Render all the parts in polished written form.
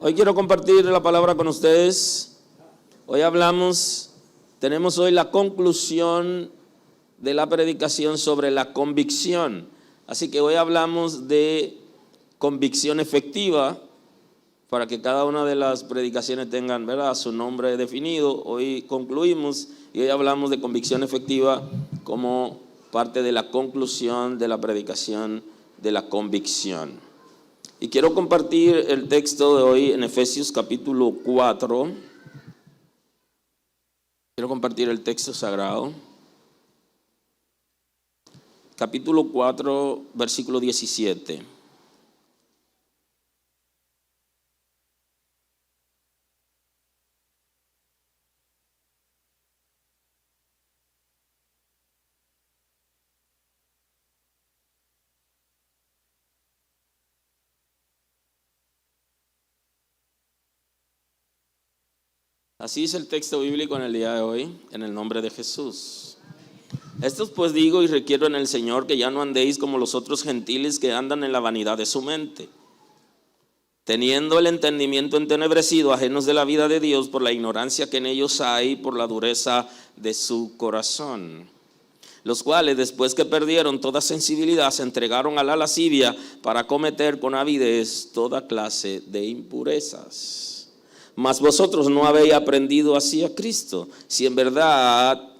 Hoy quiero compartir la palabra con ustedes. Tenemos hoy la conclusión de la predicación sobre la convicción. Así que hoy hablamos de convicción efectiva, para que cada una de las predicaciones tengan, ¿verdad?, su nombre definido. Hoy concluimos y hoy hablamos de convicción efectiva como parte de la conclusión de la predicación de la convicción. Y quiero compartir el texto de hoy en Efesios capítulo 4. Quiero compartir el texto sagrado. Capítulo 4, versículo 17. Así es el texto bíblico en el día de hoy, en el nombre de Jesús. Esto pues digo y requiero en el Señor, que ya no andéis como los otros gentiles que andan en la vanidad de su mente, teniendo el entendimiento entenebrecido, ajenos de la vida de Dios por la ignorancia que en ellos hay, por la dureza de su corazón, los cuales después que perdieron toda sensibilidad se entregaron a la lascivia para cometer con avidez toda clase de impurezas. Mas vosotros no habéis aprendido así a Cristo, si en verdad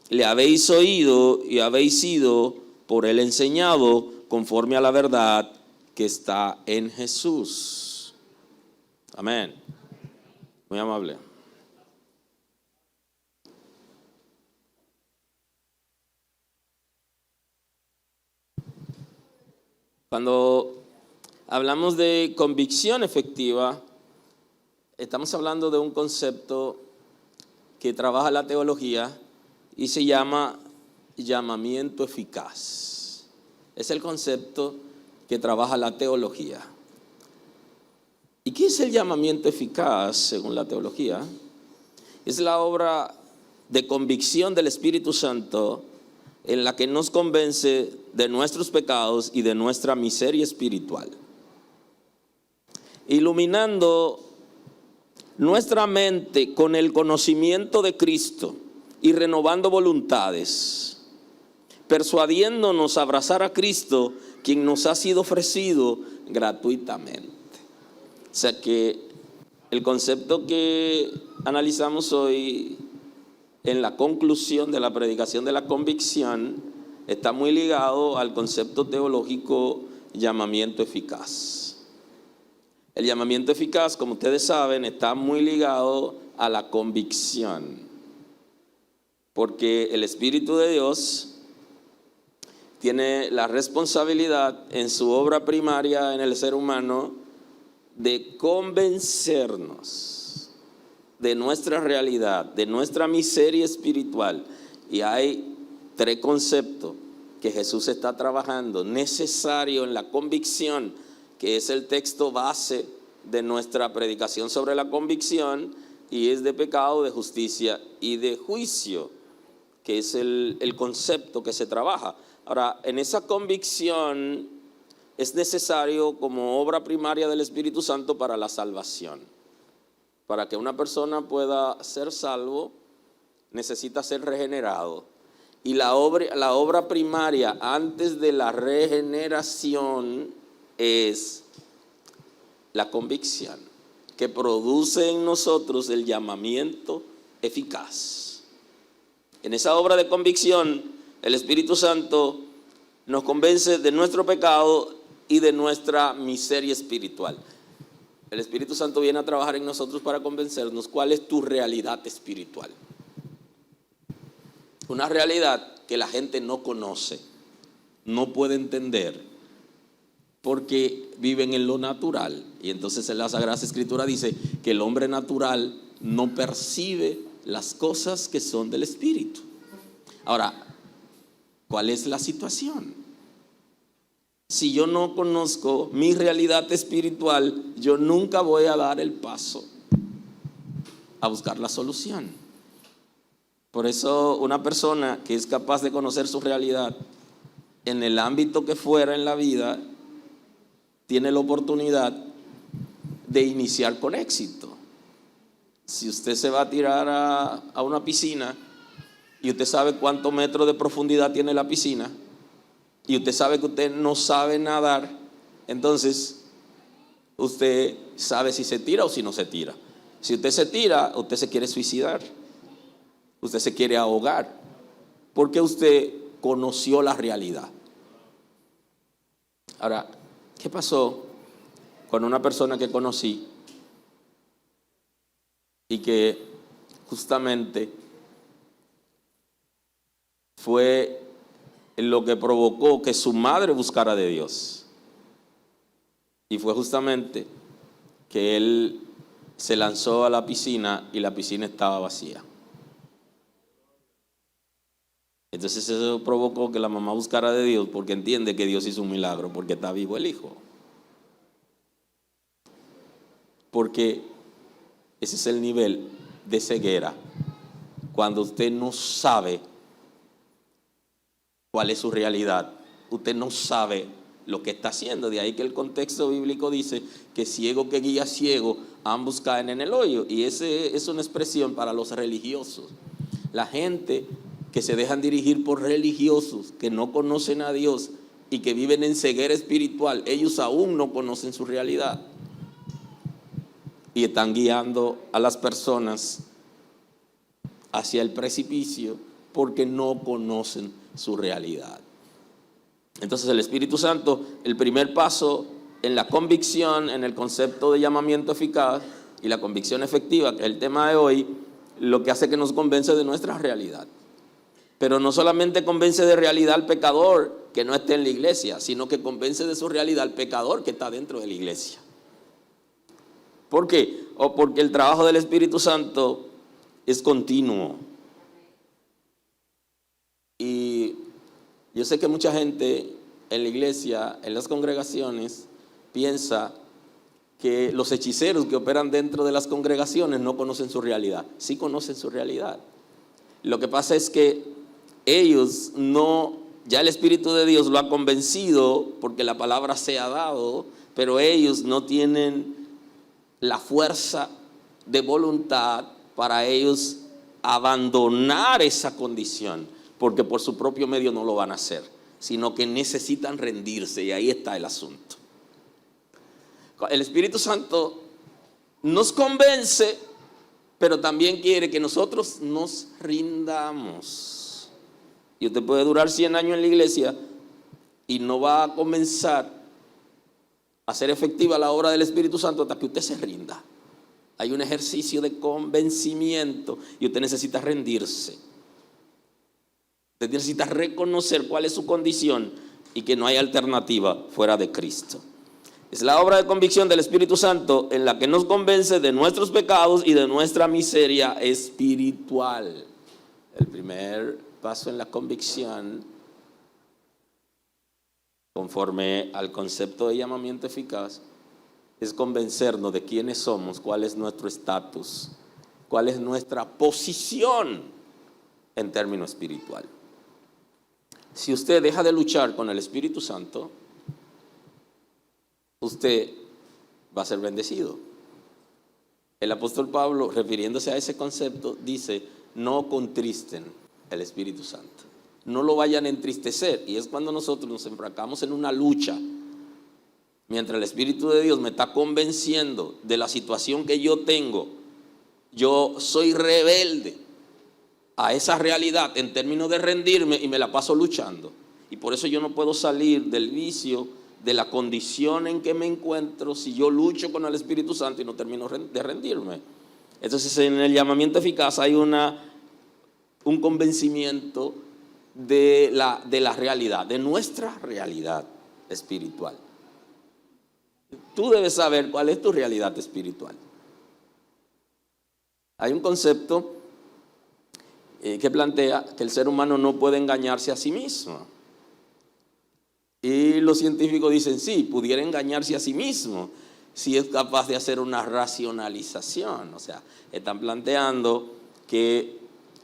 le habéis oído y habéis sido por él enseñado conforme a la verdad que está en Jesús. Amén. Muy amable. Cuando hablamos de convicción efectiva, estamos hablando de un concepto que trabaja la teología y se llama llamamiento eficaz. Es el concepto que trabaja la teología. ¿Y qué es el llamamiento eficaz según la teología? Es la obra de convicción del Espíritu Santo en la que nos convence de nuestros pecados y de nuestra miseria espiritual, iluminando nuestra mente con el conocimiento de Cristo y renovando voluntades, persuadiéndonos a abrazar a Cristo, quien nos ha sido ofrecido gratuitamente. O sea que el concepto que analizamos hoy en la conclusión de la predicación de la convicción está muy ligado al concepto teológico llamamiento eficaz. El llamamiento eficaz, como ustedes saben, está muy ligado a la convicción, porque el Espíritu de Dios tiene la responsabilidad en su obra primaria en el ser humano de convencernos de nuestra realidad, de nuestra miseria espiritual. Y hay tres conceptos que Jesús está trabajando, necesario en la convicción, que es el texto base de nuestra predicación sobre la convicción, y es de pecado, de justicia y de juicio, que es el concepto que se trabaja. Ahora, en esa convicción es necesario como obra primaria del Espíritu Santo para la salvación. Para que una persona pueda ser salvo, necesita ser regenerado. Y la obra primaria antes de la regeneración es la convicción, que produce en nosotros el llamamiento eficaz. En esa obra de convicción, el Espíritu Santo nos convence de nuestro pecado y de nuestra miseria espiritual. El Espíritu Santo viene a trabajar en nosotros para convencernos cuál es tu realidad espiritual. Una realidad que la gente no conoce, no puede entender, porque viven en lo natural. Y entonces en la Sagrada Escritura dice que el hombre natural no percibe las cosas que son del Espíritu. Ahora, ¿cuál es la situación? Si yo no conozco mi realidad espiritual, yo nunca voy a dar el paso a buscar la solución. Por eso una persona que es capaz de conocer su realidad en el ámbito que fuera en la vida, tiene la oportunidad de iniciar con éxito. Si usted se va a tirar a una piscina y usted sabe cuántos metros de profundidad tiene la piscina, y usted sabe que usted no sabe nadar, entonces usted sabe si se tira o si no se tira. Si usted se tira, usted se quiere suicidar, usted se quiere ahogar, porque usted conoció la realidad. Ahora, ¿qué pasó con una persona que conocí y que justamente fue lo que provocó que su madre buscara de Dios? Y fue justamente que él se lanzó a la piscina y la piscina estaba vacía. Entonces eso provocó que la mamá buscara de Dios, porque entiende que Dios hizo un milagro, porque está vivo el hijo. Porque ese es el nivel de ceguera, cuando usted no sabe cuál es su realidad, usted no sabe lo que está haciendo. De ahí que el contexto bíblico dice que ciego que guía ciego, ambos caen en el hoyo. Y ese es una expresión para los religiosos. La gente que se dejan dirigir por religiosos, que no conocen a Dios y que viven en ceguera espiritual, ellos aún no conocen su realidad y están guiando a las personas hacia el precipicio porque no conocen su realidad. Entonces el Espíritu Santo, el primer paso en la convicción, en el concepto de llamamiento eficaz y la convicción efectiva, que es el tema de hoy, lo que hace que nos convence de nuestra realidad. Pero no solamente convence de realidad al pecador que no esté en la iglesia, sino que convence de su realidad al pecador que está dentro de la iglesia. ¿Por qué? Porque el trabajo del Espíritu Santo es continuo. Y yo sé que mucha gente en la iglesia, en las congregaciones, piensa que los hechiceros que operan dentro de las congregaciones no conocen su realidad. Sí conocen su realidad. Lo que pasa es que ellos no, ya el Espíritu de Dios lo ha convencido porque la palabra se ha dado, pero ellos no tienen la fuerza de voluntad para ellos abandonar esa condición, porque por su propio medio no lo van a hacer, sino que necesitan rendirse, y ahí está el asunto. El Espíritu Santo nos convence, pero también quiere que nosotros nos rindamos. Y usted puede durar 100 años en la iglesia y no va a comenzar a ser efectiva la obra del Espíritu Santo hasta que usted se rinda. Hay un ejercicio de convencimiento y usted necesita rendirse. Usted necesita reconocer cuál es su condición y que no hay alternativa fuera de Cristo. Es la obra de convicción del Espíritu Santo en la que nos convence de nuestros pecados y de nuestra miseria espiritual. El primer paso en la convicción conforme al concepto de llamamiento eficaz, es convencernos de quiénes somos, cuál es nuestro estatus, cuál es nuestra posición en términos espiritual. Si usted deja de luchar con el Espíritu Santo, usted va a ser bendecido. El apóstol Pablo, refiriéndose a ese concepto, dice: no contristen el Espíritu Santo, no lo vayan a entristecer. Y es cuando nosotros nos enfrascamos en una lucha, mientras el Espíritu de Dios me está convenciendo de la situación que yo tengo. Yo soy rebelde a esa realidad en términos de rendirme y me la paso luchando. Y por eso yo no puedo salir del vicio, de la condición en que me encuentro, si yo lucho con el Espíritu Santo y no termino de rendirme. Entonces, en el llamamiento eficaz hay un convencimiento de la realidad, de nuestra realidad espiritual. Tú debes saber cuál es tu realidad espiritual. Hay un concepto que plantea que el ser humano no puede engañarse a sí mismo. Y los científicos dicen: sí, pudiera engañarse a sí mismo si es capaz de hacer una racionalización. O sea, están planteando que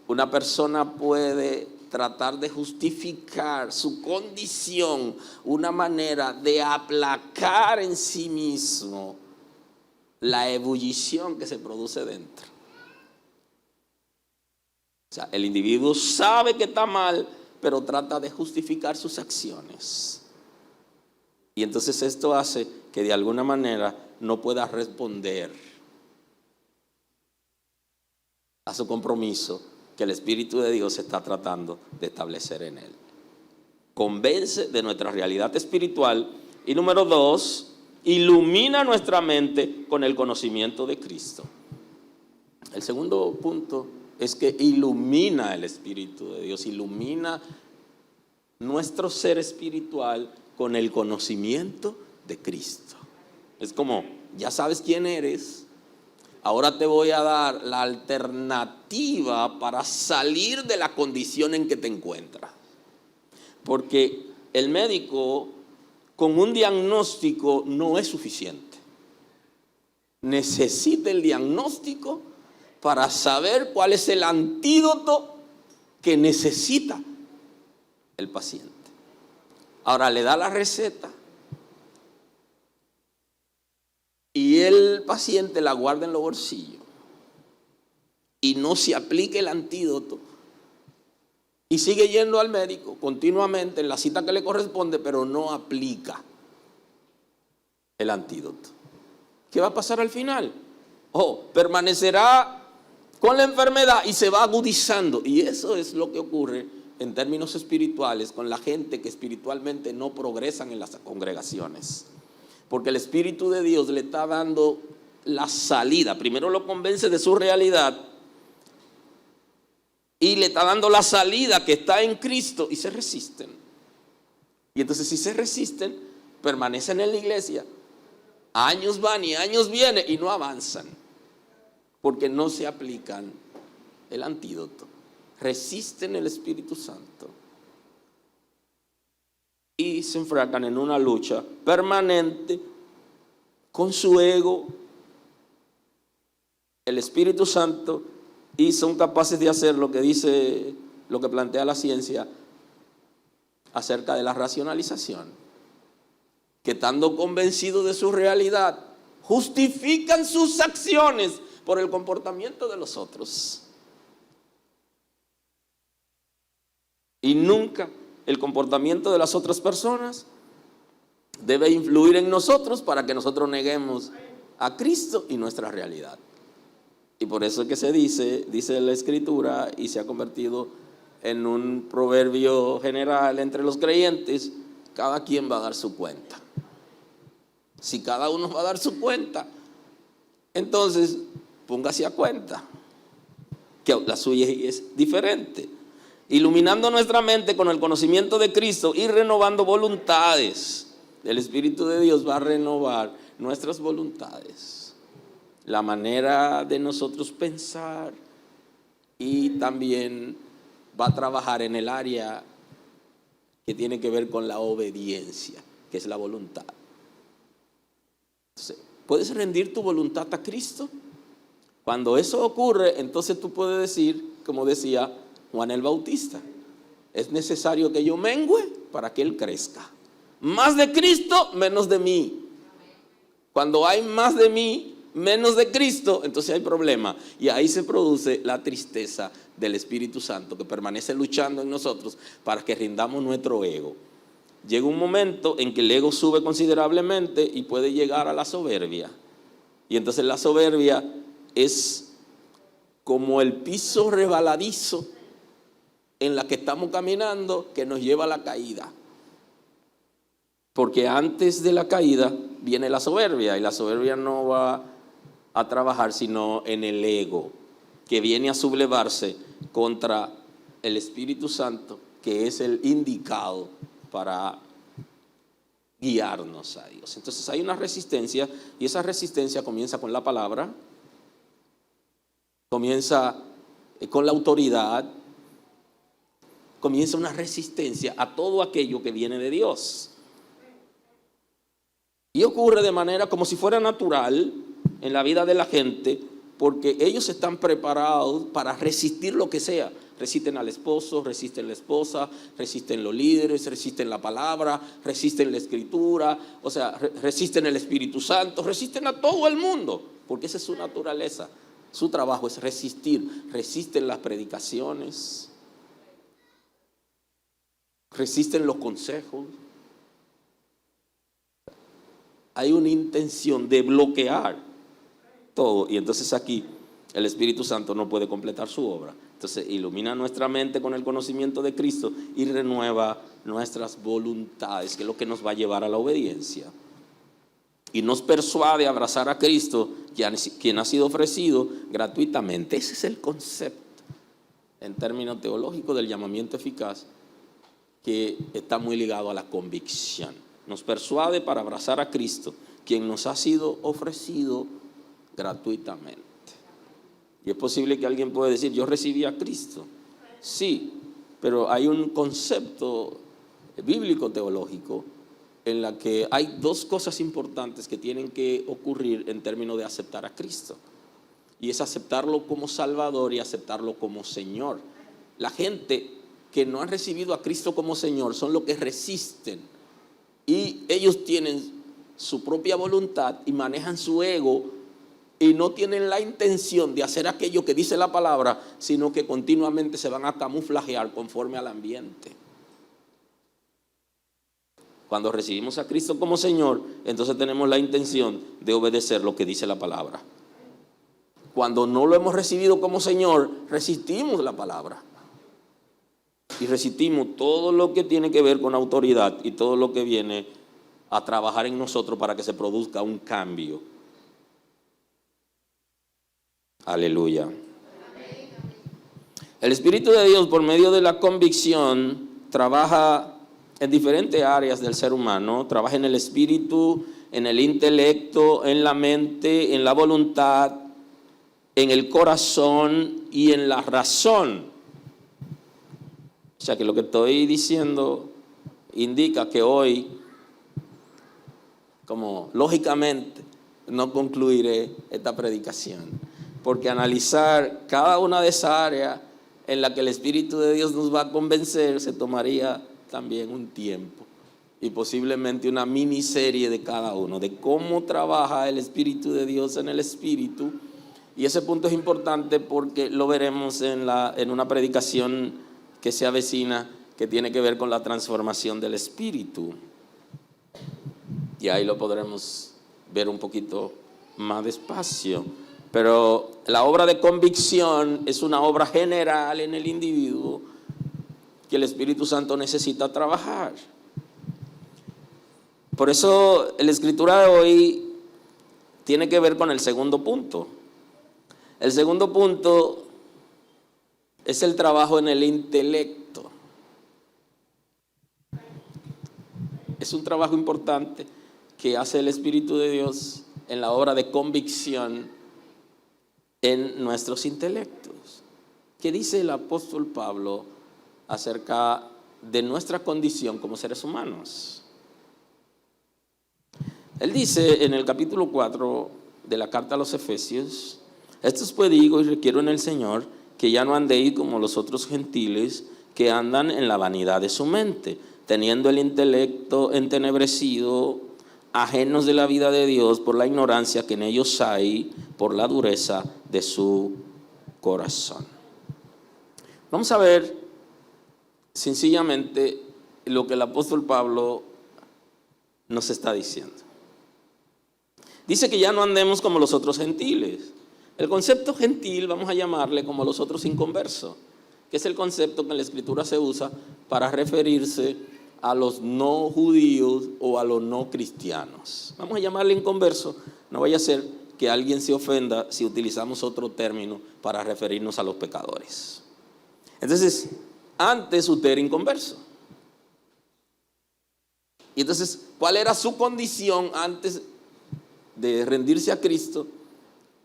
una persona puede tratar de justificar su condición, una manera de aplacar en sí mismo la ebullición que se produce dentro. O sea, el individuo sabe que está mal, pero trata de justificar sus acciones. Y entonces esto hace que de alguna manera no pueda responder a su compromiso que el Espíritu de Dios está tratando de establecer en él. Convence de nuestra realidad espiritual. Y número 2, ilumina nuestra mente con el conocimiento de Cristo. El segundo punto es que ilumina el Espíritu de Dios, ilumina nuestro ser espiritual con el conocimiento de Cristo. Es como: ya sabes quién eres, ahora te voy a dar la alternativa para salir de la condición en que te encuentras. Porque el médico con un diagnóstico no es suficiente. Necesita el diagnóstico para saber cuál es el antídoto que necesita el paciente. Ahora le da la receta y el paciente la guarda en los bolsillos y no se aplica el antídoto y sigue yendo al médico continuamente en la cita que le corresponde, pero no aplica el antídoto. ¿Qué va a pasar al final? Permanecerá con la enfermedad y se va agudizando. Y eso es lo que ocurre en términos espirituales con la gente que espiritualmente no progresan en las congregaciones. Porque el Espíritu de Dios le está dando la salida. Primero lo convence de su realidad y le está dando la salida que está en Cristo, y se resisten. Y entonces, si se resisten, permanecen en la iglesia. Años van y años vienen y no avanzan, porque no se aplican el antídoto. Resisten el Espíritu Santo y se enfrascan en una lucha permanente con su ego, el Espíritu Santo, y son capaces de hacer lo que dice, lo que plantea la ciencia acerca de la racionalización, que estando convencidos de su realidad, justifican sus acciones por el comportamiento de los otros. Y nunca el comportamiento de las otras personas debe influir en nosotros para que nosotros neguemos a Cristo y nuestra realidad. Y por eso es que se dice la Escritura, y se ha convertido en un proverbio general entre los creyentes: cada quien va a dar su cuenta. Si cada uno va a dar su cuenta, entonces póngase a cuenta que la suya es diferente. Iluminando nuestra mente con el conocimiento de Cristo y renovando voluntades. El Espíritu de Dios va a renovar nuestras voluntades, la manera de nosotros pensar, y también va a trabajar en el área que tiene que ver con la obediencia, que es la voluntad. Entonces, ¿puedes rendir tu voluntad a Cristo? Cuando eso ocurre, entonces tú puedes decir, como decía Juan el Bautista, es necesario que yo mengüe para que Él crezca. Más de Cristo, menos de mí. Cuando hay más de mí, menos de Cristo, entonces hay problema. Y ahí se produce la tristeza del Espíritu Santo que permanece luchando en nosotros para que rindamos nuestro ego. Llega un momento en que el ego sube considerablemente y puede llegar a la soberbia. Y entonces la soberbia es como el piso resbaladizo en la que estamos caminando que nos lleva a la caída. Porque antes de la caída viene la soberbia, y la soberbia no va a trabajar sino en el ego, que viene a sublevarse contra el Espíritu Santo, que es el indicado para guiarnos a Dios. Entonces hay una resistencia, y esa resistencia comienza con la palabra, comienza con la autoridad, comienza una resistencia a todo aquello que viene de Dios. Y ocurre de manera como si fuera natural en la vida de la gente, porque ellos están preparados para resistir lo que sea. Resisten al esposo, resisten a la esposa, resisten los líderes, resisten la palabra, resisten la escritura, o sea, resisten el Espíritu Santo, resisten a todo el mundo, porque esa es su naturaleza. Su trabajo es resistir. Resisten las predicaciones, resisten los consejos. Hay una intención de bloquear todo, y entonces aquí el Espíritu Santo no puede completar su obra. Entonces ilumina nuestra mente con el conocimiento de Cristo y renueva nuestras voluntades, que es lo que nos va a llevar a la obediencia. Y nos persuade a abrazar a Cristo, quien ha sido ofrecido gratuitamente. Ese es el concepto en términos teológicos del llamamiento eficaz, que está muy ligado a la convicción. Nos persuade para abrazar a Cristo, quien nos ha sido ofrecido gratuitamente. Y es posible que alguien pueda decir, yo recibí a Cristo. Sí, pero hay un concepto bíblico teológico en la que hay dos cosas importantes que tienen que ocurrir en términos de aceptar a Cristo. Y es aceptarlo como Salvador y aceptarlo como Señor. La gente que no ha recibido a Cristo como Señor son los que resisten. Y ellos tienen su propia voluntad y manejan su ego y no tienen la intención de hacer aquello que dice la palabra, sino que continuamente se van a camuflajear conforme al ambiente. Cuando recibimos a Cristo como Señor, entonces tenemos la intención de obedecer lo que dice la palabra. Cuando no lo hemos recibido como Señor, resistimos la palabra. Y resistimos todo lo que tiene que ver con autoridad y todo lo que viene a trabajar en nosotros para que se produzca un cambio. Aleluya. El Espíritu de Dios, por medio de la convicción, trabaja en diferentes áreas del ser humano. Trabaja en el espíritu, en el intelecto, en la mente, en la voluntad, en el corazón y en la razón. O sea que lo que estoy diciendo indica que hoy, como lógicamente, no concluiré esta predicación, porque analizar cada una de esas áreas en la que el Espíritu de Dios nos va a convencer se tomaría también un tiempo y posiblemente una miniserie de cada uno, de cómo trabaja el Espíritu de Dios en el Espíritu. Y ese punto es importante porque lo veremos en una predicación que se avecina, que tiene que ver con la transformación del espíritu. Y ahí lo podremos ver un poquito más despacio. Pero la obra de convicción es una obra general en el individuo que el Espíritu Santo necesita trabajar. Por eso la escritura de hoy tiene que ver con el segundo punto. El segundo punto es el trabajo en el intelecto. Es un trabajo importante que hace el Espíritu de Dios en la obra de convicción en nuestros intelectos. ¿Qué dice el apóstol Pablo acerca de nuestra condición como seres humanos. Él dice en el capítulo 4 de la carta a los Efesios: esto pues digo y requiero en el Señor, que ya no andéis como los otros gentiles, que andan en la vanidad de su mente, teniendo el intelecto entenebrecido, ajenos de la vida de Dios por la ignorancia que en ellos hay, por la dureza de su corazón. Vamos a ver sencillamente lo que el apóstol Pablo nos está diciendo. Dice que ya no andemos como los otros gentiles. El concepto gentil vamos a llamarle como los otros inconversos, que es el concepto que en la Escritura se usa para referirse a los no judíos o a los no cristianos. Vamos a llamarle inconverso, no vaya a ser que alguien se ofenda si utilizamos otro término para referirnos a los pecadores. Entonces, antes usted era inconverso. Y entonces, ¿cuál era su condición antes de rendirse a Cristo?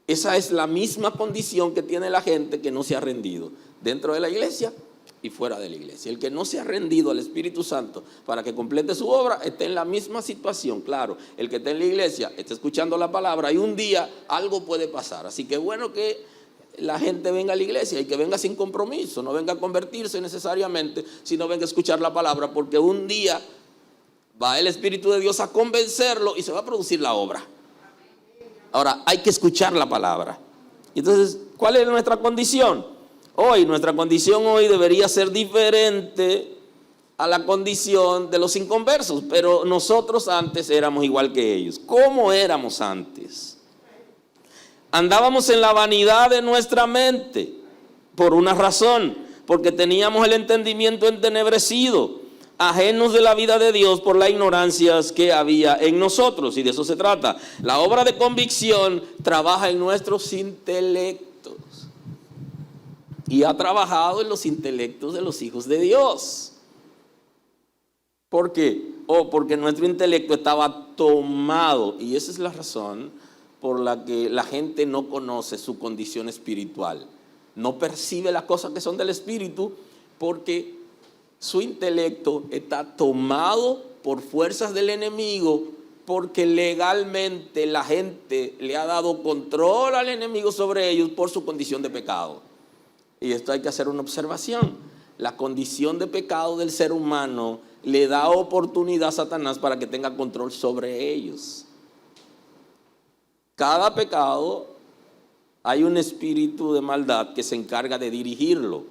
Esa es la misma condición que tiene la gente que no se ha rendido dentro de la iglesia y fuera de la iglesia. El que no se ha rendido al Espíritu Santo para que complete su obra está en la misma situación. Claro, el que está en la iglesia está escuchando la palabra y un día algo puede pasar. Así que es bueno que la gente venga a la iglesia y que venga sin compromiso, no venga a convertirse necesariamente, sino venga a escuchar la palabra, porque un día va el Espíritu de Dios a convencerlo y se va a producir la obra. Ahora, hay que escuchar la palabra. Entonces, ¿cuál es nuestra condición? Nuestra condición hoy debería ser diferente a la condición de los inconversos, pero nosotros antes éramos igual que ellos. ¿Cómo éramos antes? Andábamos en la vanidad de nuestra mente, por una razón, porque teníamos el entendimiento entenebrecido, ajenos de la vida de Dios por las ignorancias que había en nosotros, y de eso se trata. La obra de convicción trabaja en nuestros intelectos y ha trabajado en los intelectos de los hijos de Dios. ¿Por qué? Porque nuestro intelecto estaba tomado, y esa es la razón por la que la gente no conoce su condición espiritual, no percibe las cosas que son del espíritu, porque su intelecto está tomado por fuerzas del enemigo, porque legalmente la gente le ha dado control al enemigo sobre ellos por su condición de pecado. Y esto hay que hacer una observación. La condición de pecado del ser humano le da oportunidad a Satanás para que tenga control sobre ellos. Cada pecado hay un espíritu de maldad que se encarga de dirigirlo.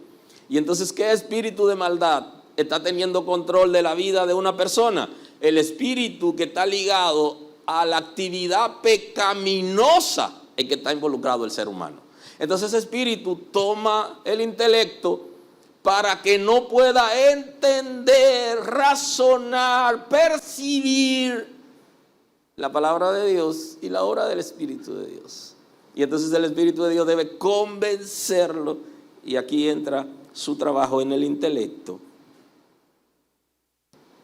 Y entonces, ¿qué espíritu de maldad está teniendo control de la vida de una persona? El espíritu que está ligado a la actividad pecaminosa en que está involucrado el ser humano. Entonces ese espíritu toma el intelecto para que no pueda entender, razonar, percibir la palabra de Dios y la obra del Espíritu de Dios. Y entonces el Espíritu de Dios debe convencerlo, y aquí entra su trabajo en el intelecto.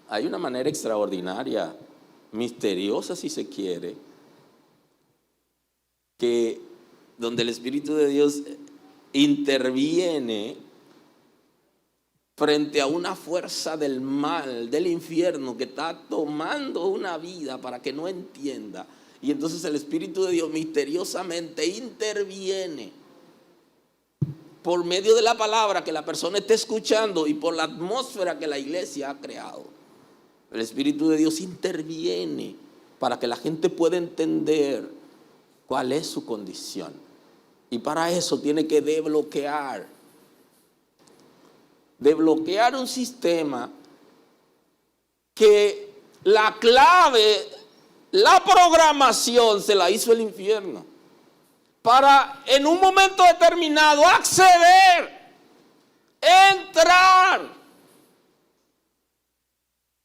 Hay una manera extraordinaria, misteriosa si se quiere, que donde el Espíritu de Dios interviene frente a una fuerza del mal, del infierno, que está tomando una vida para que no entienda. Y entonces el Espíritu de Dios misteriosamente interviene por medio de la palabra que la persona esté escuchando y por la atmósfera que la iglesia ha creado. El Espíritu de Dios interviene para que la gente pueda entender cuál es su condición. Y para eso tiene que desbloquear un sistema que la clave, la programación se la hizo el infierno para en un momento determinado acceder, entrar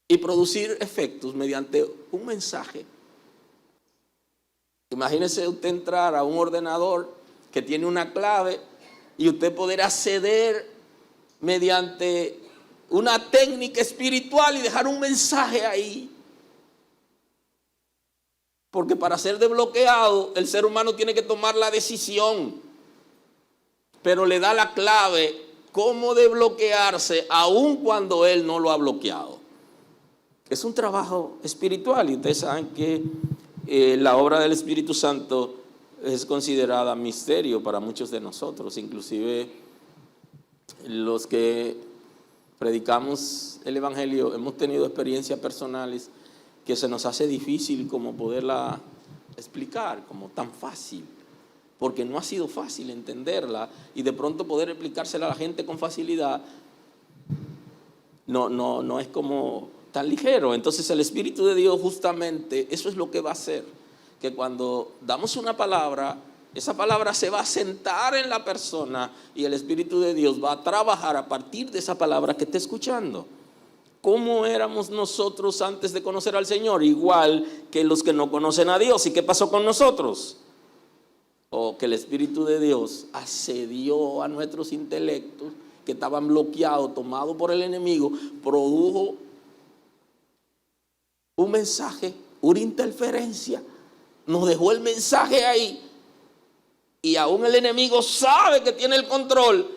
y producir efectos mediante un mensaje. Imagínese usted entrar a un ordenador que tiene una clave y usted poder acceder mediante una técnica espiritual y dejar un mensaje ahí. Porque para ser desbloqueado, el ser humano tiene que tomar la decisión, pero le da la clave cómo desbloquearse aun cuando Él no lo ha bloqueado. Es un trabajo espiritual y ustedes saben que la obra del Espíritu Santo es considerada misterio para muchos de nosotros, inclusive los que predicamos el Evangelio hemos tenido experiencias personales que se nos hace difícil como poderla explicar, como tan fácil, porque no ha sido fácil entenderla y de pronto poder explicársela a la gente con facilidad no es como tan ligero. Entonces el Espíritu de Dios justamente eso es lo que va a hacer, que cuando damos una palabra, esa palabra se va a sentar en la persona y el Espíritu de Dios va a trabajar a partir de esa palabra que está escuchando. ¿Cómo éramos nosotros antes de conocer al Señor? Igual que los que no conocen a Dios. ¿Y qué pasó con nosotros? Que el Espíritu de Dios asedió a nuestros intelectos que estaban bloqueados, tomados por el enemigo, produjo un mensaje, una interferencia, nos dejó el mensaje ahí y aún el enemigo sabe que tiene el control,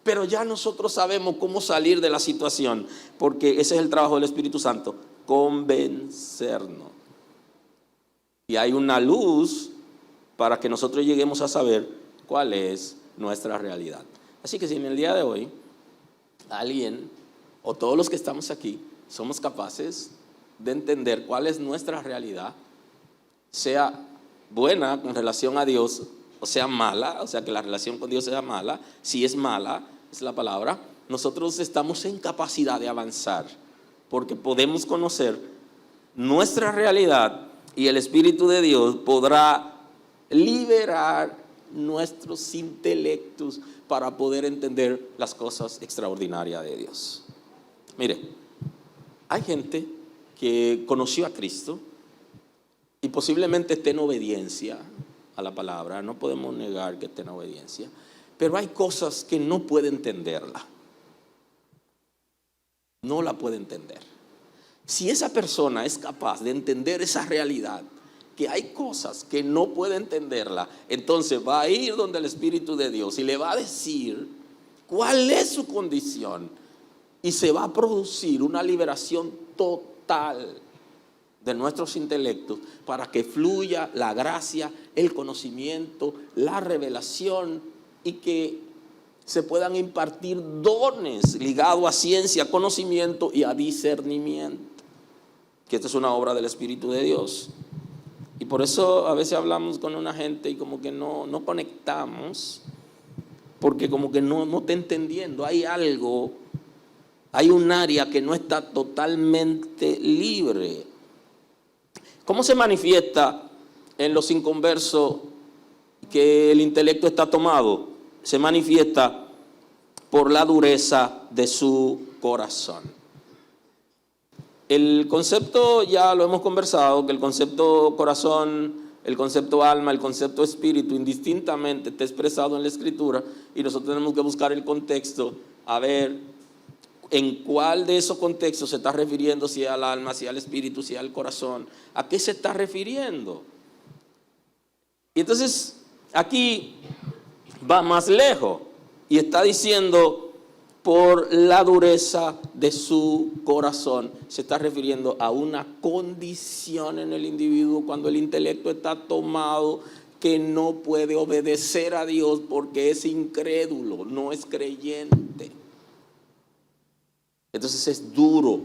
pero ya nosotros sabemos cómo salir de la situación, porque ese es el trabajo del Espíritu Santo, convencernos. Y hay una luz para que nosotros lleguemos a saber cuál es nuestra realidad. Así que si en el día de hoy alguien o todos los que estamos aquí somos capaces de entender cuál es nuestra realidad, sea buena con relación a Dios o sea mala, o sea que la relación con Dios sea mala, si es mala, es la palabra, nosotros estamos en capacidad de avanzar, porque podemos conocer nuestra realidad y el Espíritu de Dios podrá liberar nuestros intelectos para poder entender las cosas extraordinarias de Dios. Mire, hay gente que conoció a Cristo y posiblemente esté en obediencia a la palabra, no podemos negar que esté en obediencia, pero hay cosas que no puede entenderla, no la puede entender. Si esa persona es capaz de entender esa realidad, que hay cosas que no puede entenderla, entonces va a ir donde el Espíritu de Dios y le va a decir cuál es su condición y se va a producir una liberación total de nuestros intelectos para que fluya la gracia, el conocimiento, la revelación y que se puedan impartir dones ligados a ciencia, conocimiento y a discernimiento, que esta es una obra del Espíritu de Dios. Y por eso a veces hablamos con una gente y como que no conectamos, porque como que no está entendiendo, hay algo, hay un área que no está totalmente libre. ¿Cómo se manifiesta en los inconversos que el intelecto está tomado? Se manifiesta por la dureza de su corazón. El concepto ya lo hemos conversado, que el concepto corazón, el concepto alma, el concepto espíritu indistintamente está expresado en la Escritura y nosotros tenemos que buscar el contexto a ver en cuál de esos contextos se está refiriendo, si al alma, si al espíritu, si al corazón, a qué se está refiriendo. Y entonces aquí va más lejos y está diciendo por la dureza de su corazón. Se está refiriendo a una condición en el individuo cuando el intelecto está tomado, que no puede obedecer a Dios porque es incrédulo, no es creyente. Entonces es duro,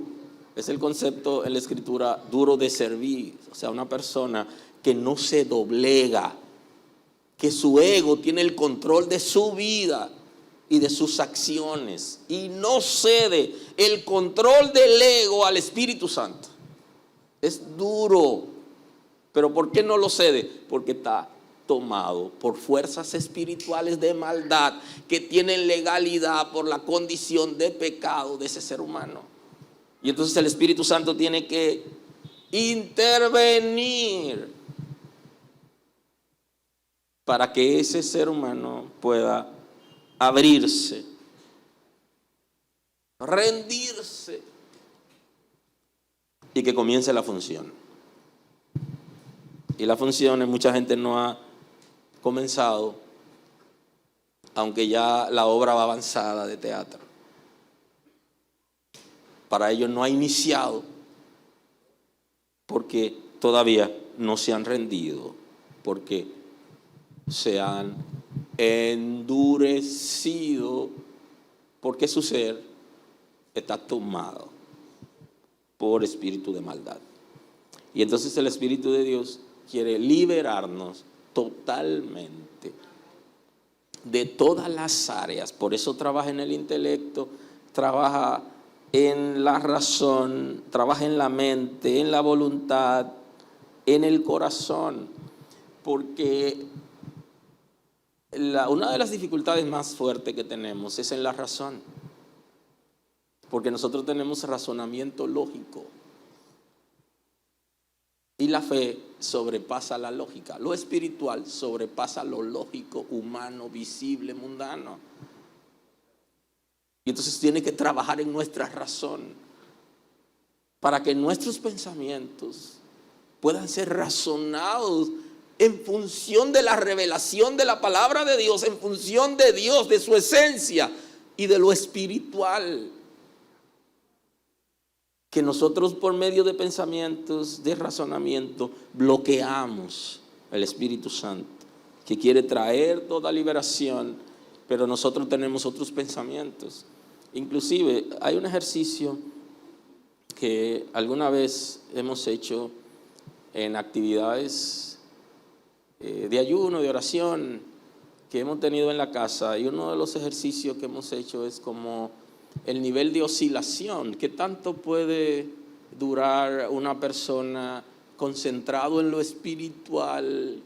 es el concepto en la Escritura duro de servir, o sea, una persona que no se doblega, que su ego tiene el control de su vida y de sus acciones y no cede el control del ego al Espíritu Santo. Es duro, pero ¿por qué no lo cede? Porque está tomado por fuerzas espirituales de maldad que tienen legalidad por la condición de pecado de ese ser humano. Y entonces el Espíritu Santo tiene que intervenir para que ese ser humano pueda abrirse, rendirse y que comience la función. Y la función mucha gente no ha comenzado aunque ya la obra va avanzada de teatro. Para ellos no ha iniciado porque todavía no se han rendido, porque se han endurecido, porque su ser está tomado por espíritu de maldad. Y entonces el Espíritu de Dios quiere liberarnos totalmente de todas las áreas. Por eso trabaja en el intelecto, trabaja en la razón, trabaja en la mente, en la voluntad, en el corazón. Porque una de las dificultades más fuertes que tenemos es en la razón. Porque nosotros tenemos razonamiento lógico. Y la fe sobrepasa la lógica. Lo espiritual sobrepasa lo lógico, humano, visible, mundano. Y entonces tiene que trabajar en nuestra razón para que nuestros pensamientos puedan ser razonados en función de la revelación de la palabra de Dios, en función de Dios, de su esencia y de lo espiritual. Que nosotros por medio de pensamientos, de razonamiento, bloqueamos el Espíritu Santo, que quiere traer toda liberación, pero nosotros tenemos otros pensamientos. Inclusive hay un ejercicio que alguna vez hemos hecho en actividades de ayuno, de oración, que hemos tenido en la casa, y uno de los ejercicios que hemos hecho es como el nivel de oscilación. ¿Qué tanto puede durar una persona concentrado en lo espiritual,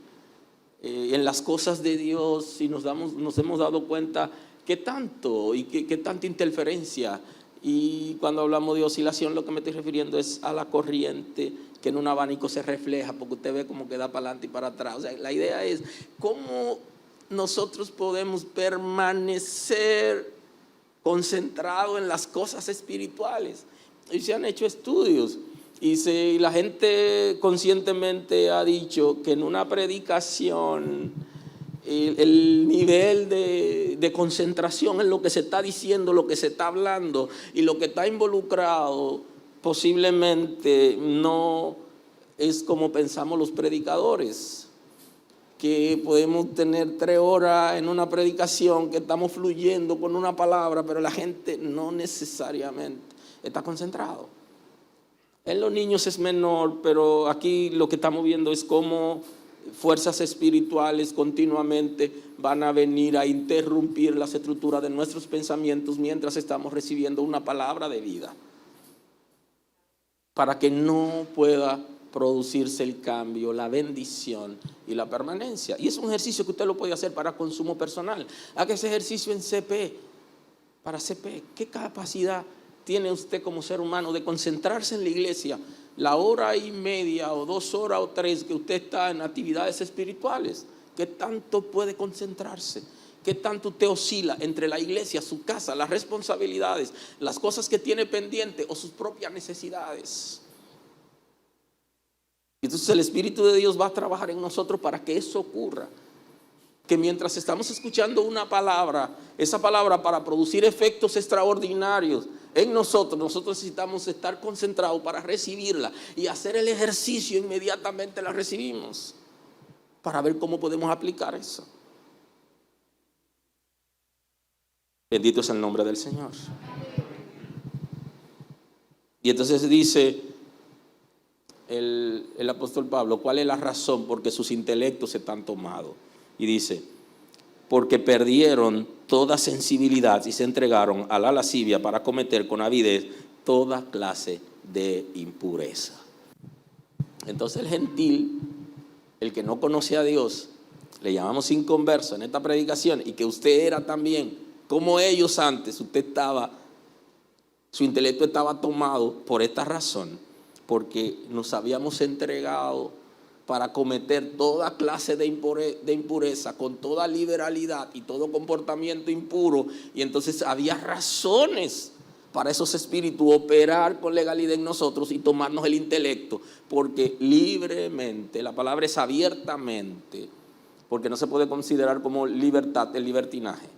en las cosas de Dios? Y nos hemos dado cuenta qué tanto y qué tanta interferencia. Y cuando hablamos de oscilación, lo que me estoy refiriendo es a la corriente que en un abanico se refleja, porque usted ve como que da para adelante y para atrás. O sea, la idea es cómo nosotros podemos permanecer concentrado en las cosas espirituales. Y se han hecho estudios y la gente conscientemente ha dicho que en una predicación el nivel de concentración en lo que se está diciendo, lo que se está hablando y lo que está involucrado posiblemente no es como pensamos los predicadores, que podemos tener 3 horas en una predicación, que estamos fluyendo con una palabra, pero la gente no necesariamente está concentrado. En los niños es menor, pero aquí lo que estamos viendo es cómo fuerzas espirituales continuamente van a venir a interrumpir las estructuras de nuestros pensamientos mientras estamos recibiendo una palabra de vida, para que no pueda producirse el cambio, la bendición y la permanencia. Y es un ejercicio que usted lo puede hacer para consumo personal. Haga ese ejercicio en CP, para CP. ¿Qué capacidad tiene usted como ser humano de concentrarse en la iglesia la hora y media o 2 horas o 3 que usted está en actividades espirituales? ¿Qué tanto puede concentrarse? ¿Qué tanto usted oscila entre la iglesia, su casa, las responsabilidades, las cosas que tiene pendiente o sus propias necesidades? Entonces el Espíritu de Dios va a trabajar en nosotros para que eso ocurra. Que mientras estamos escuchando una palabra, esa palabra para producir efectos extraordinarios en nosotros necesitamos estar concentrados para recibirla y hacer el ejercicio, inmediatamente la recibimos, para ver cómo podemos aplicar eso. Bendito es el nombre del Señor. Y entonces dice el apóstol Pablo, ¿cuál es la razón? Porque sus intelectos están tomados. Y dice, porque perdieron toda sensibilidad y se entregaron a la lascivia para cometer con avidez toda clase de impureza. Entonces el gentil, el que no conoce a Dios, le llamamos inconverso en esta predicación, y que usted era también como ellos antes, su intelecto estaba tomado por esta razón, porque nos habíamos entregado para cometer toda clase de impureza, con toda liberalidad y todo comportamiento impuro. Y entonces había razones para esos espíritus operar con legalidad en nosotros y tomarnos el intelecto, porque libremente, la palabra es abiertamente, porque no se puede considerar como libertad el libertinaje.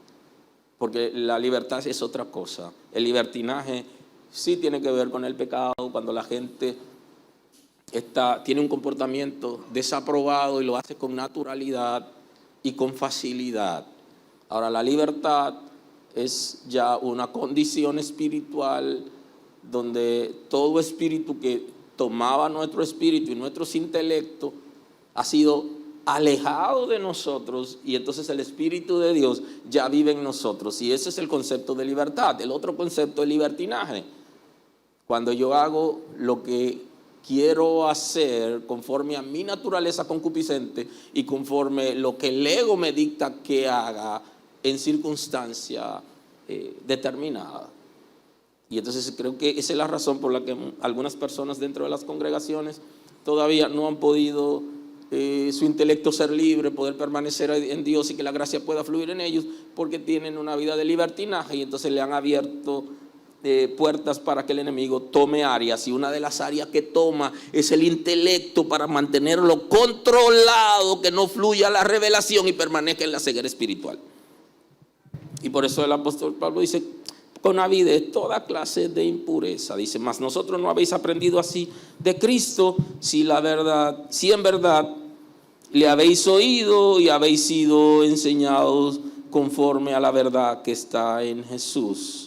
porque la libertad es otra cosa. El libertinaje sí tiene que ver con el pecado, cuando la gente tiene un comportamiento desaprobado y lo hace con naturalidad y con facilidad. Ahora, la libertad es ya una condición espiritual donde todo espíritu que tomaba nuestro espíritu y nuestros intelectos ha sido alejado de nosotros, y entonces el Espíritu de Dios ya vive en nosotros, y ese es el concepto de libertad. El otro concepto es libertinaje, cuando yo hago lo que quiero hacer conforme a mi naturaleza concupiscente y conforme lo que el ego me dicta que haga en circunstancia determinada. Y entonces creo que esa es la razón por la que algunas personas dentro de las congregaciones todavía no han podido su intelecto ser libre, poder permanecer en Dios y que la gracia pueda fluir en ellos, porque tienen una vida de libertinaje y entonces le han abierto puertas para que el enemigo tome áreas, y una de las áreas que toma es el intelecto para mantenerlo controlado, que no fluya la revelación y permanezca en la ceguera espiritual. Y por eso el apóstol Pablo dice: con avidez toda clase de impureza. Dice: mas nosotros no habéis aprendido así de Cristo, si en verdad le habéis oído y habéis sido enseñados conforme a la verdad que está en Jesús.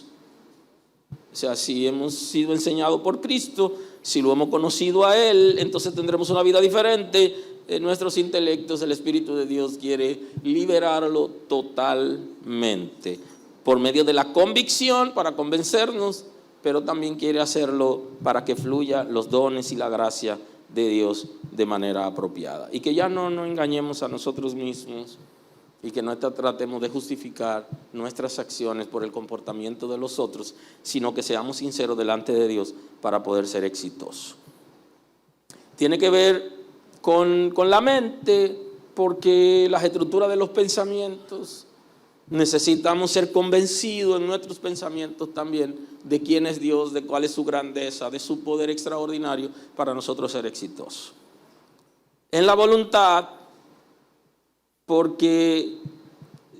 O sea, si hemos sido enseñados por Cristo, si lo hemos conocido a Él, entonces tendremos una vida diferente. En nuestros intelectos el Espíritu de Dios quiere liberarlo totalmente, por medio de la convicción para convencernos, pero también quiere hacerlo para que fluya los dones y la gracia de Dios de manera apropiada. Y que ya no nos engañemos a nosotros mismos y que no tratemos de justificar nuestras acciones por el comportamiento de los otros, sino que seamos sinceros delante de Dios para poder ser exitosos. Tiene que ver con la mente, porque las estructuras de los pensamientos, necesitamos ser convencidos en nuestros pensamientos también de quién es Dios, de cuál es su grandeza, de su poder extraordinario para nosotros ser exitosos. En la voluntad, porque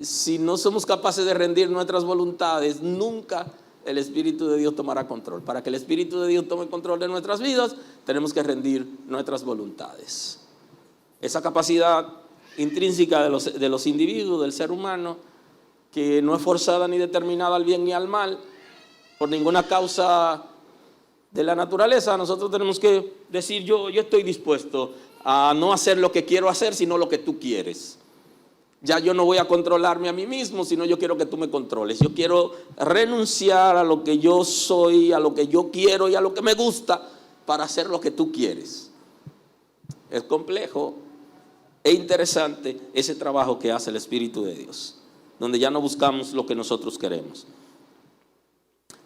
si no somos capaces de rendir nuestras voluntades, nunca el Espíritu de Dios tomará control. Para que el Espíritu de Dios tome control de nuestras vidas, tenemos que rendir nuestras voluntades. Esa capacidad intrínseca de los individuos, del ser humano, que no es forzada ni determinada al bien ni al mal, por ninguna causa de la naturaleza, nosotros tenemos que decir: yo estoy dispuesto a no hacer lo que quiero hacer, sino lo que tú quieres. Ya yo no voy a controlarme a mí mismo, sino yo quiero que tú me controles. Yo quiero renunciar a lo que yo soy, a lo que yo quiero y a lo que me gusta, para hacer lo que tú quieres. Es complejo e interesante ese trabajo que hace el Espíritu de Dios, donde ya no buscamos lo que nosotros queremos.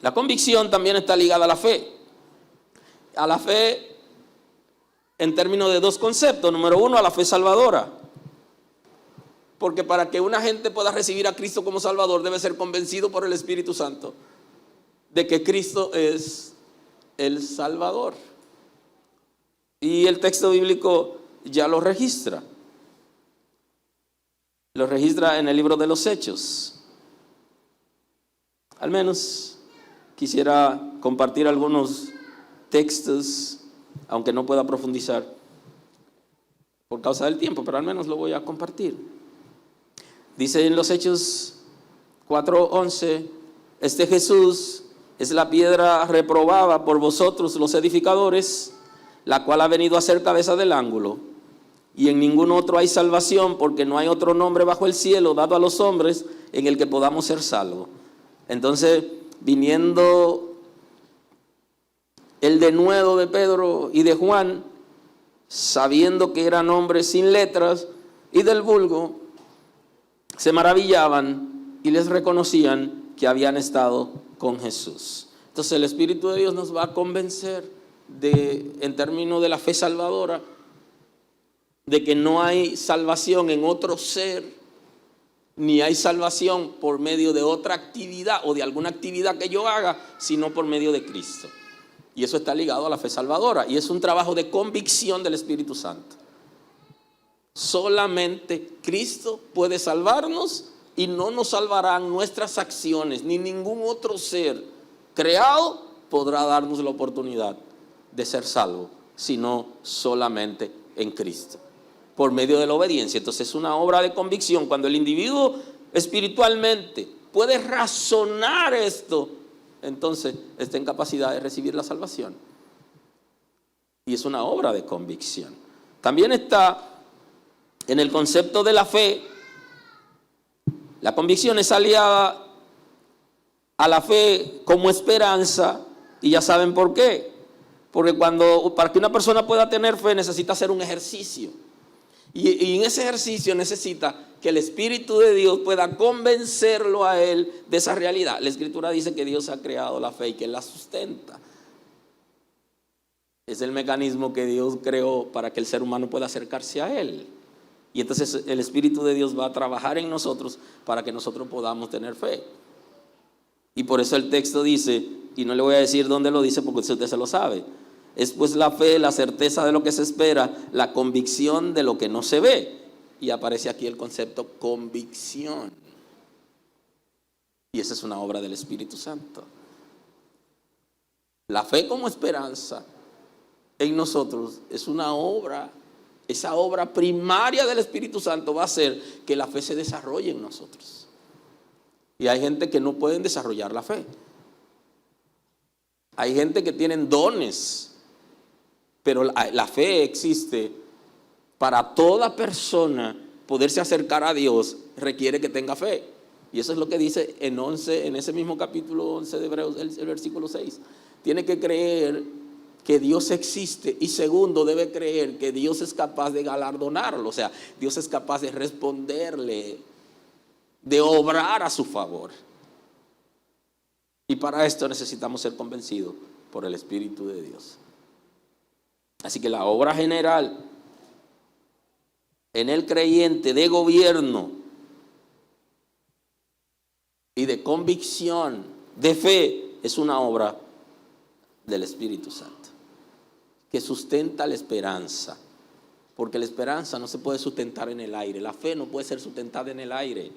La convicción también está ligada a la fe. A la fe en términos de dos conceptos. Número uno, a la fe salvadora. Porque para que una gente pueda recibir a Cristo como Salvador, debe ser convencido por el Espíritu Santo de que Cristo es el Salvador. Y el texto bíblico ya lo registra. Lo registra en el libro de los Hechos. Al menos quisiera compartir algunos textos, aunque no pueda profundizar por causa del tiempo, pero al menos lo voy a compartir. Dice en los Hechos 4:11: este Jesús es la piedra reprobada por vosotros los edificadores, la cual ha venido a ser cabeza del ángulo. Y en ningún otro hay salvación, porque no hay otro nombre bajo el cielo dado a los hombres en el que podamos ser salvos. Entonces, viniendo el denuedo de Pedro y de Juan, sabiendo que eran hombres sin letras y del vulgo, se maravillaban y les reconocían que habían estado con Jesús. Entonces el Espíritu de Dios nos va a convencer en términos de la fe salvadora, de que no hay salvación en otro ser, ni hay salvación por medio de otra actividad o de alguna actividad que yo haga, sino por medio de Cristo. Y eso está ligado a la fe salvadora, y es un trabajo de convicción del Espíritu Santo. Solamente Cristo puede salvarnos y no nos salvarán nuestras acciones, ni ningún otro ser creado podrá darnos la oportunidad de ser salvo, sino solamente en Cristo, por medio de la obediencia. Entonces es una obra de convicción. Cuando el individuo espiritualmente puede razonar esto, entonces está en capacidad de recibir la salvación. Y es una obra de convicción. También está en el concepto de la fe. La convicción es aliada a la fe como esperanza, y ya saben por qué. Porque para que una persona pueda tener fe necesita hacer un ejercicio. Y en ese ejercicio necesita que el Espíritu de Dios pueda convencerlo a él de esa realidad. La Escritura dice que Dios ha creado la fe y que Él la sustenta. Es el mecanismo que Dios creó para que el ser humano pueda acercarse a Él. Y entonces el Espíritu de Dios va a trabajar en nosotros para que nosotros podamos tener fe. Y por eso el texto dice, y no le voy a decir dónde lo dice porque usted se lo sabe: es pues la fe, la certeza de lo que se espera, la convicción de lo que no se ve. Y aparece aquí el concepto convicción. Y esa es una obra del Espíritu Santo. La fe como esperanza en nosotros es una obra. Esa obra primaria del Espíritu Santo va a hacer que la fe se desarrolle en nosotros. Y hay gente que no pueden desarrollar la fe. Hay gente que tienen dones, pero la fe existe. Para toda persona poderse acercar a Dios requiere que tenga fe. Y eso es lo que dice en ese mismo capítulo 11 de Hebreos, el versículo 6. Tiene que creer que Dios existe, y segundo, debe creer que Dios es capaz de galardonarlo. O sea, Dios es capaz de responderle, de obrar a su favor. Y para esto necesitamos ser convencidos por el Espíritu de Dios. Así que la obra general en el creyente de gobierno y de convicción, de fe, es una obra del Espíritu Santo, que sustenta la esperanza. Porque la esperanza no se puede sustentar en el aire. La fe no puede ser sustentada en el aire.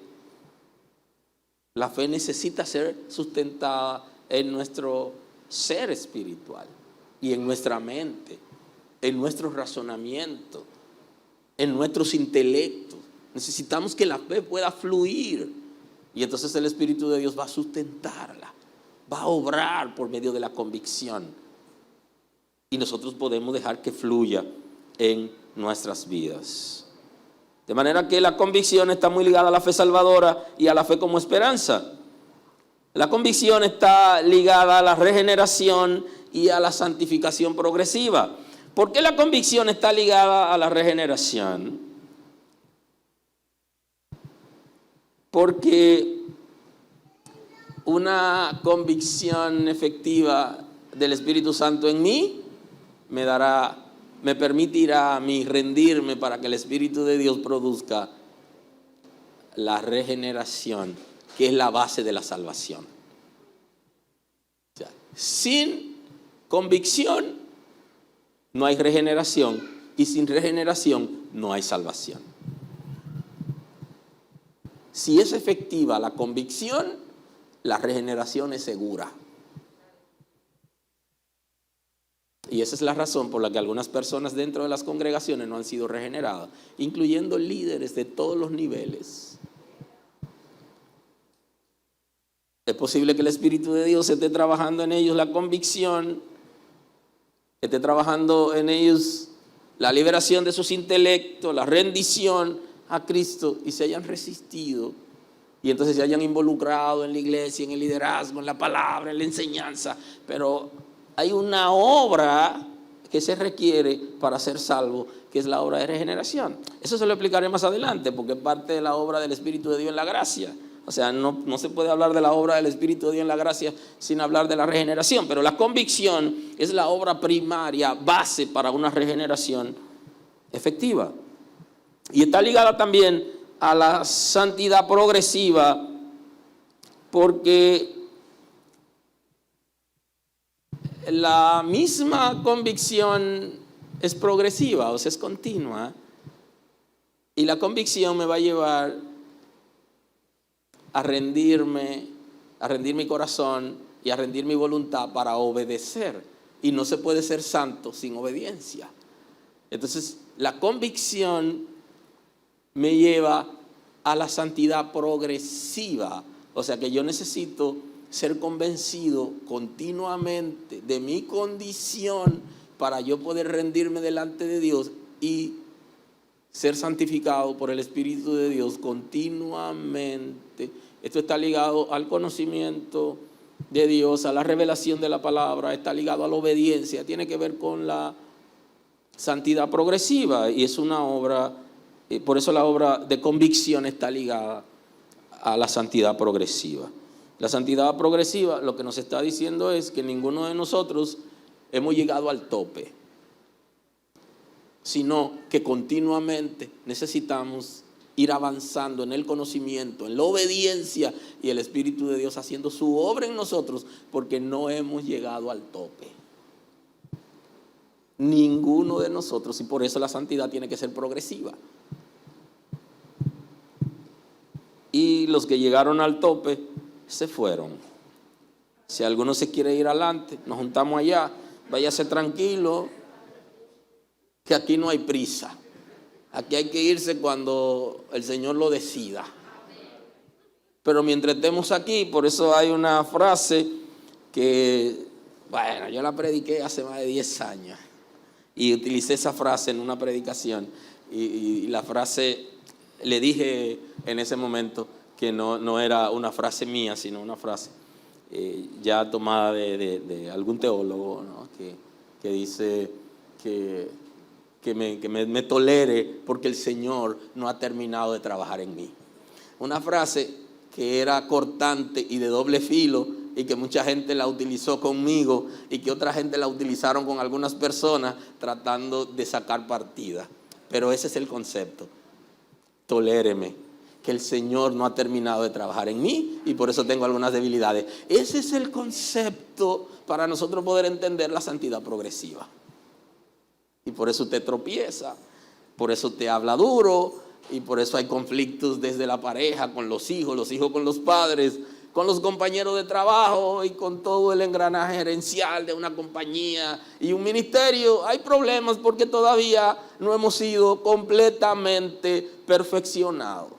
La fe necesita ser sustentada en nuestro ser espiritual y en nuestra mente, en nuestro razonamiento, en nuestros intelectos. Necesitamos que la fe pueda fluir, y entonces el Espíritu de Dios va a sustentarla, va a obrar por medio de la convicción, y nosotros podemos dejar que fluya en nuestras vidas. De manera que la convicción está muy ligada a la fe salvadora y a la fe como esperanza. La convicción está ligada a la regeneración y a la santificación progresiva. ¿Por qué la convicción está ligada a la regeneración? Porque una convicción efectiva del Espíritu Santo en mí me permitirá a mí rendirme para que el Espíritu de Dios produzca la regeneración, que es la base de la salvación. O sea, sin convicción no hay regeneración, y sin regeneración no hay salvación. Si es efectiva la convicción, la regeneración es segura. Y esa es la razón por la que algunas personas dentro de las congregaciones no han sido regeneradas, incluyendo líderes de todos los niveles. Es posible que el Espíritu de Dios esté trabajando en ellos la convicción, esté trabajando en ellos la liberación de sus intelectos, la rendición a Cristo, y se hayan resistido, y entonces se hayan involucrado en la iglesia, en el liderazgo, en la palabra, en la enseñanza. Pero hay una obra que se requiere para ser salvo, que es la obra de regeneración. Eso se lo explicaré más adelante, porque es parte de la obra del Espíritu de Dios en la gracia. O sea, no se puede hablar de la obra del Espíritu de Dios en la gracia sin hablar de la regeneración. Pero la convicción es la obra primaria, base para una regeneración efectiva. Y está ligada también a la santidad progresiva, porque la misma convicción es progresiva, o sea, es continua. Y la convicción me va a llevar a rendir mi corazón y a rendir mi voluntad para obedecer. Y no se puede ser santo sin obediencia. Entonces, la convicción me lleva a la santidad progresiva. O sea que yo necesito ser convencido continuamente de mi condición para yo poder rendirme delante de Dios y ser santificado por el Espíritu de Dios continuamente. Esto está ligado al conocimiento de Dios, a la revelación de la palabra, está ligado a la obediencia, tiene que ver con la santidad progresiva y es una obra, por eso la obra de convicción está ligada a la santidad progresiva. La santidad progresiva lo que nos está diciendo es que ninguno de nosotros hemos llegado al tope, sino que continuamente necesitamos ir avanzando en el conocimiento, en la obediencia y el Espíritu de Dios haciendo su obra en nosotros, porque no hemos llegado al tope. Ninguno de nosotros, y por eso la santidad tiene que ser progresiva. Y los que llegaron al tope se fueron. Si alguno se quiere ir adelante, nos juntamos allá, váyase tranquilo, que aquí no hay prisa. Aquí hay que irse cuando el Señor lo decida. Pero mientras estemos aquí, por eso hay una frase que, bueno, yo la prediqué hace más de 10 años y utilicé esa frase en una predicación y la frase, le dije en ese momento que no era una frase mía, sino una frase ya tomada de algún teólogo, ¿no? que dice que me tolere porque el Señor no ha terminado de trabajar en mí. Una frase que era cortante y de doble filo y que mucha gente la utilizó conmigo y que otra gente la utilizaron con algunas personas tratando de sacar partida. Pero ese es el concepto. Toléreme, que el Señor no ha terminado de trabajar en mí y por eso tengo algunas debilidades. Ese es el concepto para nosotros poder entender la santidad progresiva. Y por eso usted tropieza, por eso te habla duro y por eso hay conflictos desde la pareja, con los hijos con los padres, con los compañeros de trabajo y con todo el engranaje gerencial de una compañía y un ministerio. Hay problemas porque todavía no hemos sido completamente perfeccionados.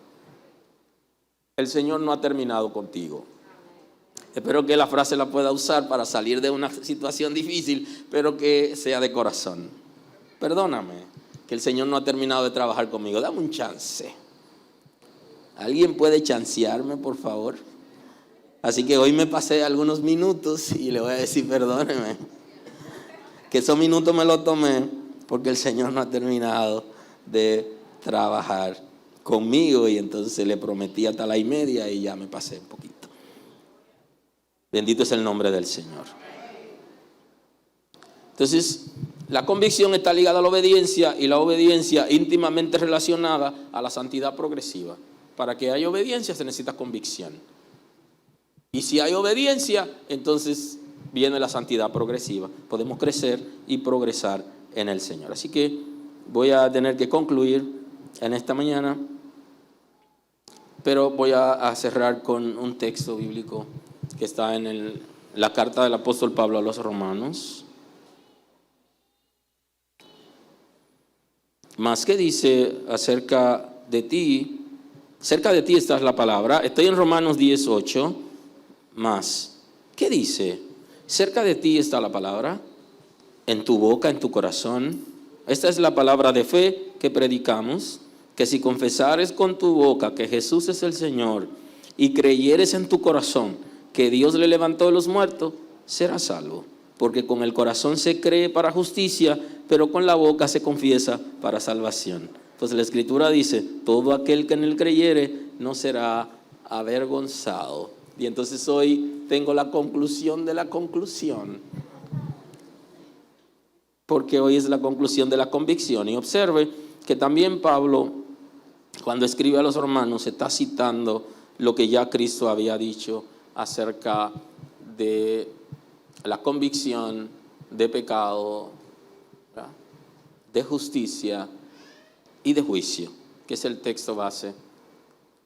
El Señor no ha terminado contigo. Espero que la frase la pueda usar para salir de una situación difícil, pero que sea de corazón. Perdóname, que el Señor no ha terminado de trabajar conmigo. Dame un chance. ¿Alguien puede chancearme, por favor? Así que hoy me pasé algunos minutos y le voy a decir perdóneme. Que esos minutos me los tomé porque el Señor no ha terminado de trabajar conmigo y entonces le prometí hasta la 1:30 y ya me pasé un poquito. Bendito es el nombre del Señor. Entonces, la convicción está ligada a la obediencia y la obediencia íntimamente relacionada a la santidad progresiva. Para que haya obediencia se necesita convicción. Y si hay obediencia, entonces viene la santidad progresiva. Podemos crecer y progresar en el Señor. Así que voy a tener que concluir en esta mañana, pero voy a cerrar con un texto bíblico que está en la carta del apóstol Pablo a los Romanos. Más que dice cerca de ti está la palabra. Estoy en Romanos 10:8. Más, ¿qué dice? Cerca de ti está la palabra, en tu boca, en tu corazón. Esta es la palabra de fe que predicamos, que si confesares con tu boca que Jesús es el Señor y creyeres en tu corazón que Dios le levantó de los muertos, serás salvo. Porque con el corazón se cree para justicia, pero con la boca se confiesa para salvación. Entonces la Escritura dice, todo aquel que en él creyere no será avergonzado. Y entonces hoy tengo la conclusión de la conclusión, porque hoy es la conclusión de la convicción. Y observe que también Pablo, cuando escribe a los romanos, está citando lo que ya Cristo había dicho acerca de la convicción de pecado, ¿verdad?, de justicia y de juicio, que es el texto base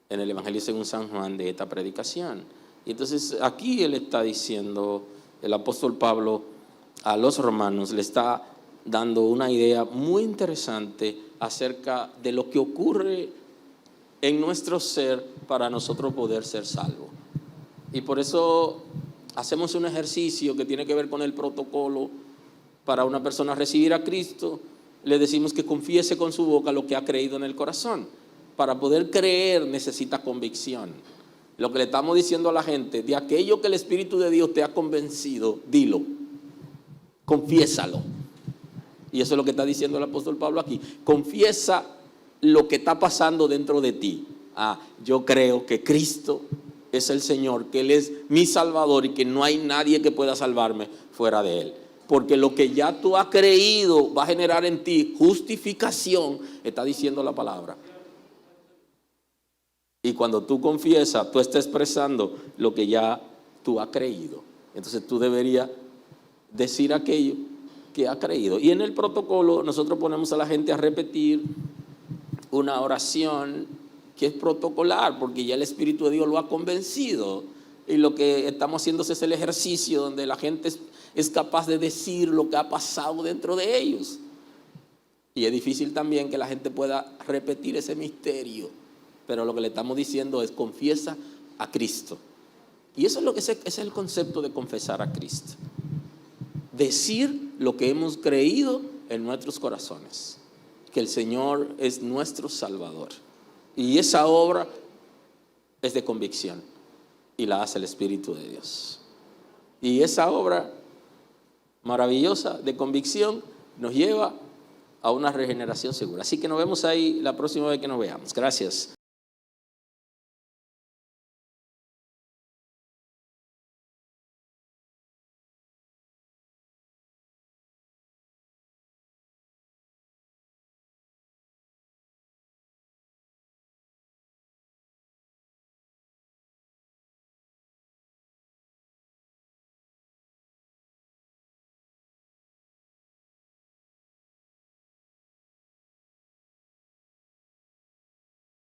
en el Evangelio según San Juan de esta predicación. Y entonces aquí él está diciendo, el apóstol Pablo a los romanos le está dando una idea muy interesante acerca de lo que ocurre en nuestro ser para nosotros poder ser salvos. Y por eso hacemos un ejercicio que tiene que ver con el protocolo. Para una persona recibir a Cristo, le decimos que confiese con su boca lo que ha creído en el corazón. Para poder creer necesita convicción. Lo que le estamos diciendo a la gente, de aquello que el Espíritu de Dios te ha convencido, dilo, confiésalo. Y eso es lo que está diciendo el apóstol Pablo aquí. Confiesa lo que está pasando dentro de ti. Yo creo que Cristo es el Señor, que Él es mi Salvador y que no hay nadie que pueda salvarme fuera de Él. Porque lo que ya tú has creído va a generar en ti justificación, está diciendo la palabra. Y cuando tú confiesas, tú estás expresando lo que ya tú has creído. Entonces tú deberías decir aquello que has creído. Y en el protocolo nosotros ponemos a la gente a repetir una oración que es protocolar, porque ya el Espíritu de Dios lo ha convencido. Y lo que estamos haciendo es el ejercicio donde la gente es capaz de decir lo que ha pasado dentro de ellos. Y es difícil también que la gente pueda repetir ese misterio. Pero lo que le estamos diciendo es confiesa a Cristo. Y eso es lo que es el concepto de confesar a Cristo. Decir lo que hemos creído en nuestros corazones. Que el Señor es nuestro Salvador. Y esa obra es de convicción. Y la hace el Espíritu de Dios. Y esa obra maravillosa de convicción nos lleva a una regeneración segura. Así que nos vemos ahí la próxima vez que nos veamos. Gracias.